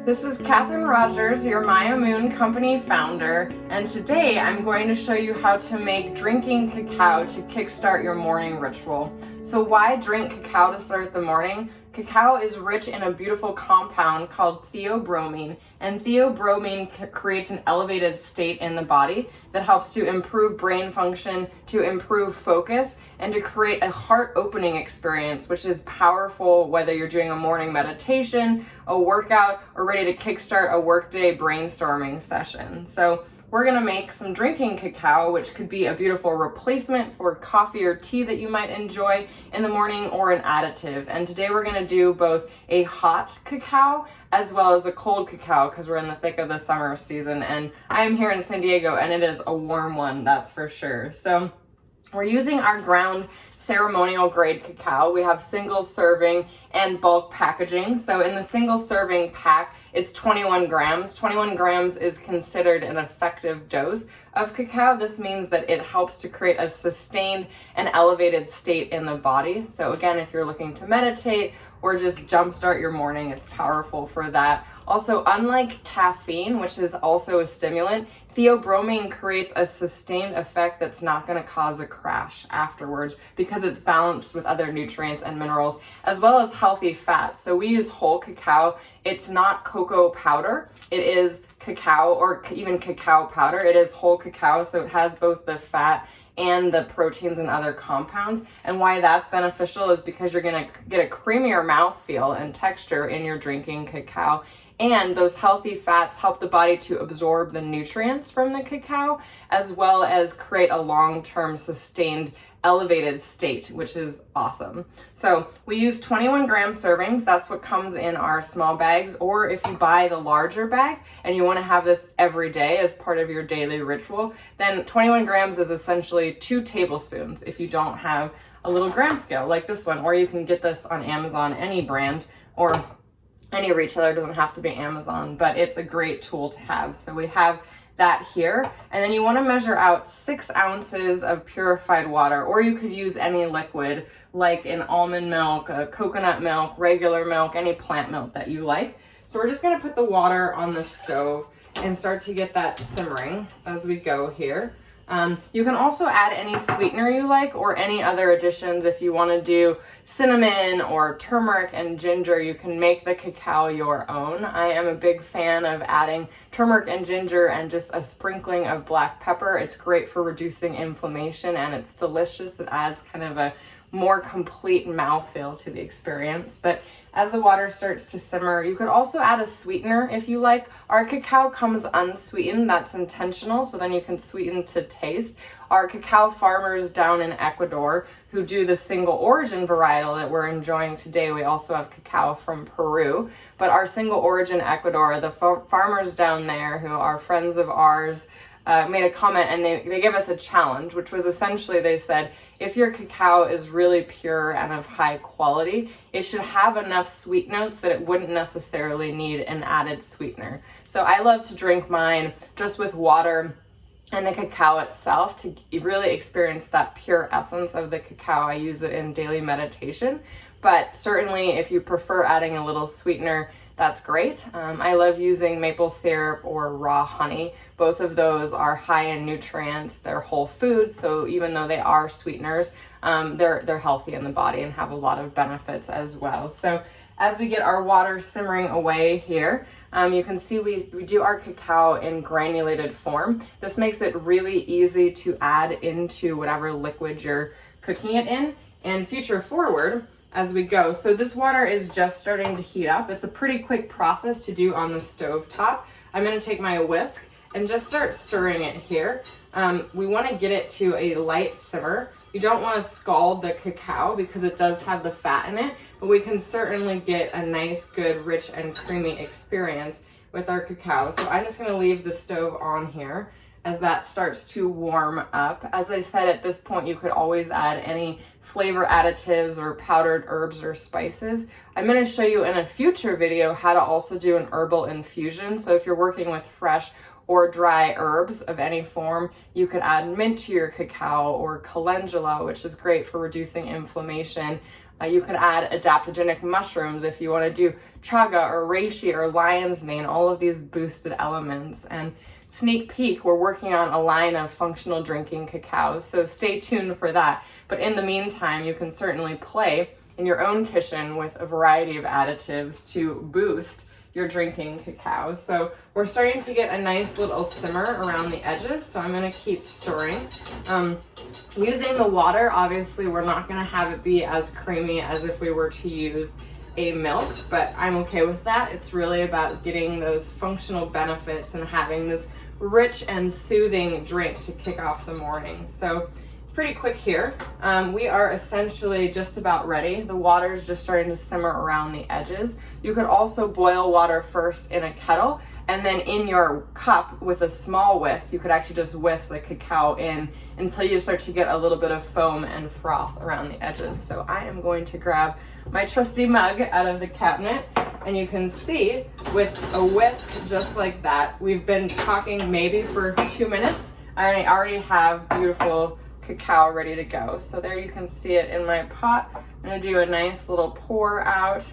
This is Kathryn Rogers, your Maya Moon Company founder, and today I'm going to show you how to make drinking cacao to kickstart your morning ritual. So why drink cacao to start the morning? Cacao is rich in a beautiful compound called theobromine, and theobromine creates an elevated state in the body that helps to improve brain function, to improve focus, and to create a heart-opening experience, which is powerful whether you're doing a morning meditation, a workout, or ready to kickstart a workday brainstorming session. So we're gonna make some drinking cacao, which could be a beautiful replacement for coffee or tea that you might enjoy in the morning, or an additive. And today we're gonna do both a hot cacao as well as a cold cacao, because we're in the thick of the summer season. And I am here in San Diego and it is a warm one, that's for sure. So we're using our ground ceremonial grade cacao. We have single serving and bulk packaging. So in the single serving pack, it's 21 grams. 21 grams is considered an effective dose of cacao. This means that it helps to create a sustained and elevated state in the body. So again, if you're looking to meditate or just jumpstart your morning, it's powerful for that. Also, unlike caffeine, which is also a stimulant, theobromine creates a sustained effect that's not going to cause a crash afterwards because it's balanced with other nutrients and minerals, as well as healthy fats. So we use whole cacao. It's not cocoa powder. It is cacao, or even cacao powder. It is whole cacao, so it has both the fat and the proteins and other compounds. And why that's beneficial is because you're gonna get a creamier mouthfeel and texture in your drinking cacao. And those healthy fats help the body to absorb the nutrients from the cacao, as well as create a long-term sustained elevated state, which is awesome. So we use 21 gram servings. That's what comes in our small bags. Or if you buy the larger bag and you want to have this every day as part of your daily ritual, then 21 grams is essentially 2 tablespoons if you don't have a little gram scale like this one. Or you can get this on Amazon, any brand, or any retailer, doesn't have to be Amazon, but it's a great tool to have. So we have that here. And then you want to measure out 6 ounces of purified water, or you could use any liquid like an almond milk, coconut milk, regular milk, any plant milk that you like. So we're just going to put the water on the stove and start to get that simmering as we go here. You can also add any sweetener you like, or any other additions. If you want to do cinnamon or turmeric and ginger, you can make the cacao your own. I am a big fan of adding turmeric and ginger and just a sprinkling of black pepper. It's great for reducing inflammation and it's delicious. It adds kind of a more complete mouthfeel to the experience. But as the water starts to simmer, you could also add a sweetener if you like. Our cacao comes unsweetened, that's intentional, so then you can sweeten to taste. Our cacao farmers down in Ecuador who do the single origin varietal that we're enjoying today, we also have cacao from Peru, but our single origin Ecuador, the farmers down there who are friends of ours, made a comment, and they gave us a challenge, which was essentially, they said, if your cacao is really pure and of high quality, it should have enough sweet notes that it wouldn't necessarily need an added sweetener. So I love to drink mine just with water and the cacao itself to really experience that pure essence of the cacao. I use it in daily meditation, but certainly if you prefer adding a little sweetener, that's great. I love using maple syrup or raw honey. Both of those are high in nutrients. They're whole foods, so even though they are sweeteners, they're healthy in the body and have a lot of benefits as well. So as we get our water simmering away here, you can see we do our cacao in granulated form. This makes it really easy to add into whatever liquid you're cooking it in, and future forward as we go. So this water is just starting to heat up. It's a pretty quick process to do on the stove top. I'm going to take my whisk and just start stirring it here. We want to get it to a light simmer. You don't want to scald the cacao because it does have the fat in it, but we can certainly get a nice, good, rich, and creamy experience with our cacao. So I'm just going to leave the stove on here as that starts to warm up. As I said, at this point, you could always add any flavor additives or powdered herbs or spices. I'm going to show you in a future video how to also do an herbal infusion. So if you're working with fresh or dry herbs of any form, you could add mint to your cacao, or calendula, which is great for reducing inflammation. You could add adaptogenic mushrooms if you want to do chaga or reishi or lion's mane, all of these boosted elements. And sneak peek, we're working on a line of functional drinking cacao, so stay tuned for that. But in the meantime, you can certainly play in your own kitchen with a variety of additives to boost your drinking cacao. So we're starting to get a nice little simmer around the edges, so I'm going to keep stirring. Using the water, obviously we're not going to have it be as creamy as if we were to use a milk, but I'm okay with that. It's really about getting those functional benefits and having this rich and soothing drink to kick off the morning. So it's pretty quick here. We are essentially just about ready. The water is just starting to simmer around the edges. You could also boil water first in a kettle, and then in your cup with a small whisk, you could actually just whisk the cacao in until you start to get a little bit of foam and froth around the edges. So I am going to grab my trusty mug out of the cabinet, and you can see with a whisk just like that, we've been talking maybe for 2 minutes. I already have beautiful cacao ready to go. So there you can see it in my pot. I'm gonna do a nice little pour out.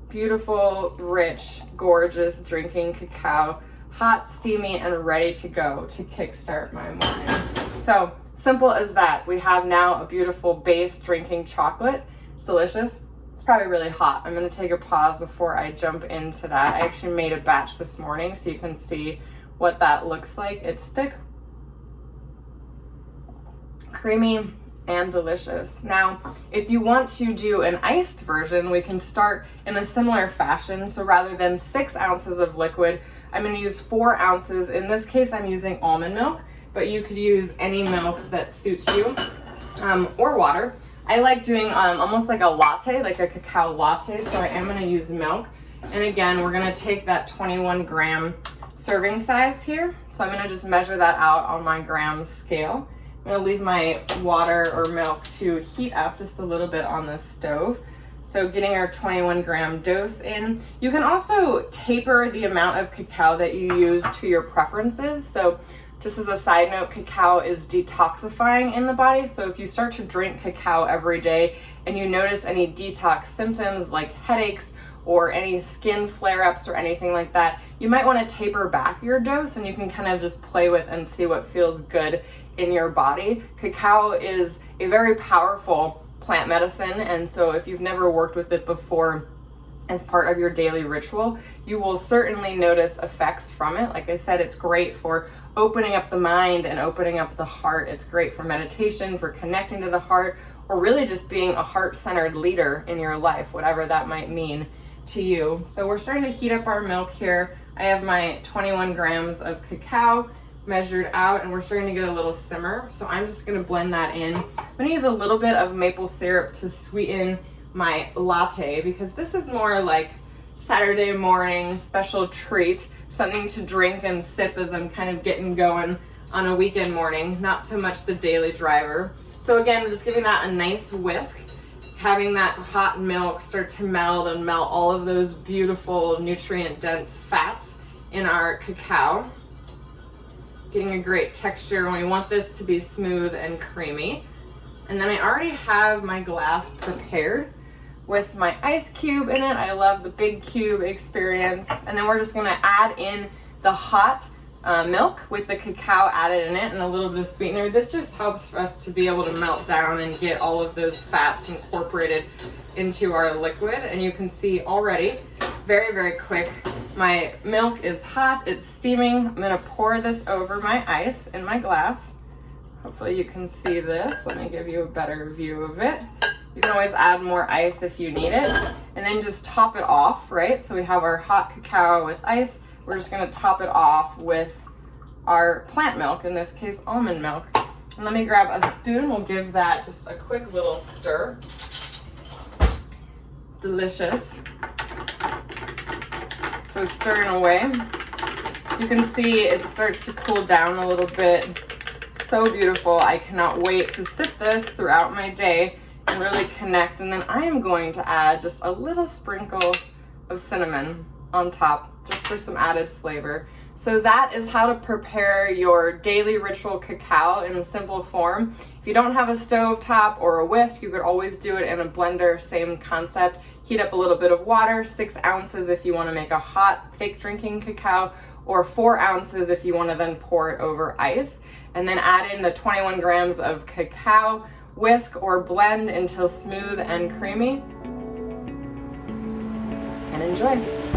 Beautiful, rich, gorgeous drinking cacao, hot, steamy, and ready to go to kickstart my morning. So simple as that. We have now a beautiful base drinking chocolate. It's delicious. It's probably really hot. I'm gonna take a pause before I jump into that. I actually made a batch this morning so you can see what that looks like. It's thick, creamy, and delicious. Now, if you want to do an iced version, we can start in a similar fashion. So rather than 6 ounces of liquid, I'm gonna use 4 ounces. In this case, I'm using almond milk, but you could use any milk that suits you, or water. I like doing almost like a latte, like a cacao latte, so I am gonna use milk. And again, we're gonna take that 21 gram serving size here. So I'm gonna just measure that out on my gram scale. I'm gonna leave my water or milk to heat up just a little bit on the stove. So getting our 21 gram dose in. You can also taper the amount of cacao that you use to your preferences. So just as a side note, cacao is detoxifying in the body. So if you start to drink cacao every day and you notice any detox symptoms like headaches or any skin flare-ups or anything like that, you might want to taper back your dose, and you can kind of just play with and see what feels good in your body. Cacao is a very powerful plant medicine, and so if you've never worked with it before as part of your daily ritual, you will certainly notice effects from it. Like I said, it's great for opening up the mind and opening up the heart. It's great for meditation, for connecting to the heart, or really just being a heart-centered leader in your life, whatever that might mean to you. So we're starting to heat up our milk here. I have my 21 grams of cacao measured out, and we're starting to get a little simmer. So I'm just gonna blend that in. I'm gonna use a little bit of maple syrup to sweeten my latte, because this is more like Saturday morning special treat, something to drink and sip as I'm kind of getting going on a weekend morning, not so much the daily driver. So again, just giving that a nice whisk, having that hot milk start to meld and melt all of those beautiful nutrient-dense fats in our cacao. Getting a great texture, and we want this to be smooth and creamy. And then I already have my glass prepared with my ice cube in it. I love the big cube experience. And then we're just gonna add in the hot milk with the cacao added in it and a little bit of sweetener. This just helps us to be able to melt down and get all of those fats incorporated into our liquid. And you can see already, very, very quick, my milk is hot, it's steaming. I'm gonna pour this over my ice in my glass. Hopefully you can see this. Let me give you a better view of it. You can always add more ice if you need it. And then just top it off, right? So we have our hot cacao with ice. We're just gonna top it off with our plant milk, in this case, almond milk. And let me grab a spoon. We'll give that just a quick little stir. Delicious. So stirring away. You can see it starts to cool down a little bit. So beautiful. I cannot wait to sip this throughout my day and really connect. And then I am going to add just a little sprinkle of cinnamon on top, just for some added flavor. So that is how to prepare your daily ritual cacao in simple form. If you don't have a stovetop or a whisk, you could always do it in a blender, same concept. Heat up a little bit of water, 6 ounces if you want to make a hot fake drinking cacao, or 4 ounces if you want to then pour it over ice. And then add in the 21 grams of cacao, whisk or blend until smooth and creamy, and enjoy.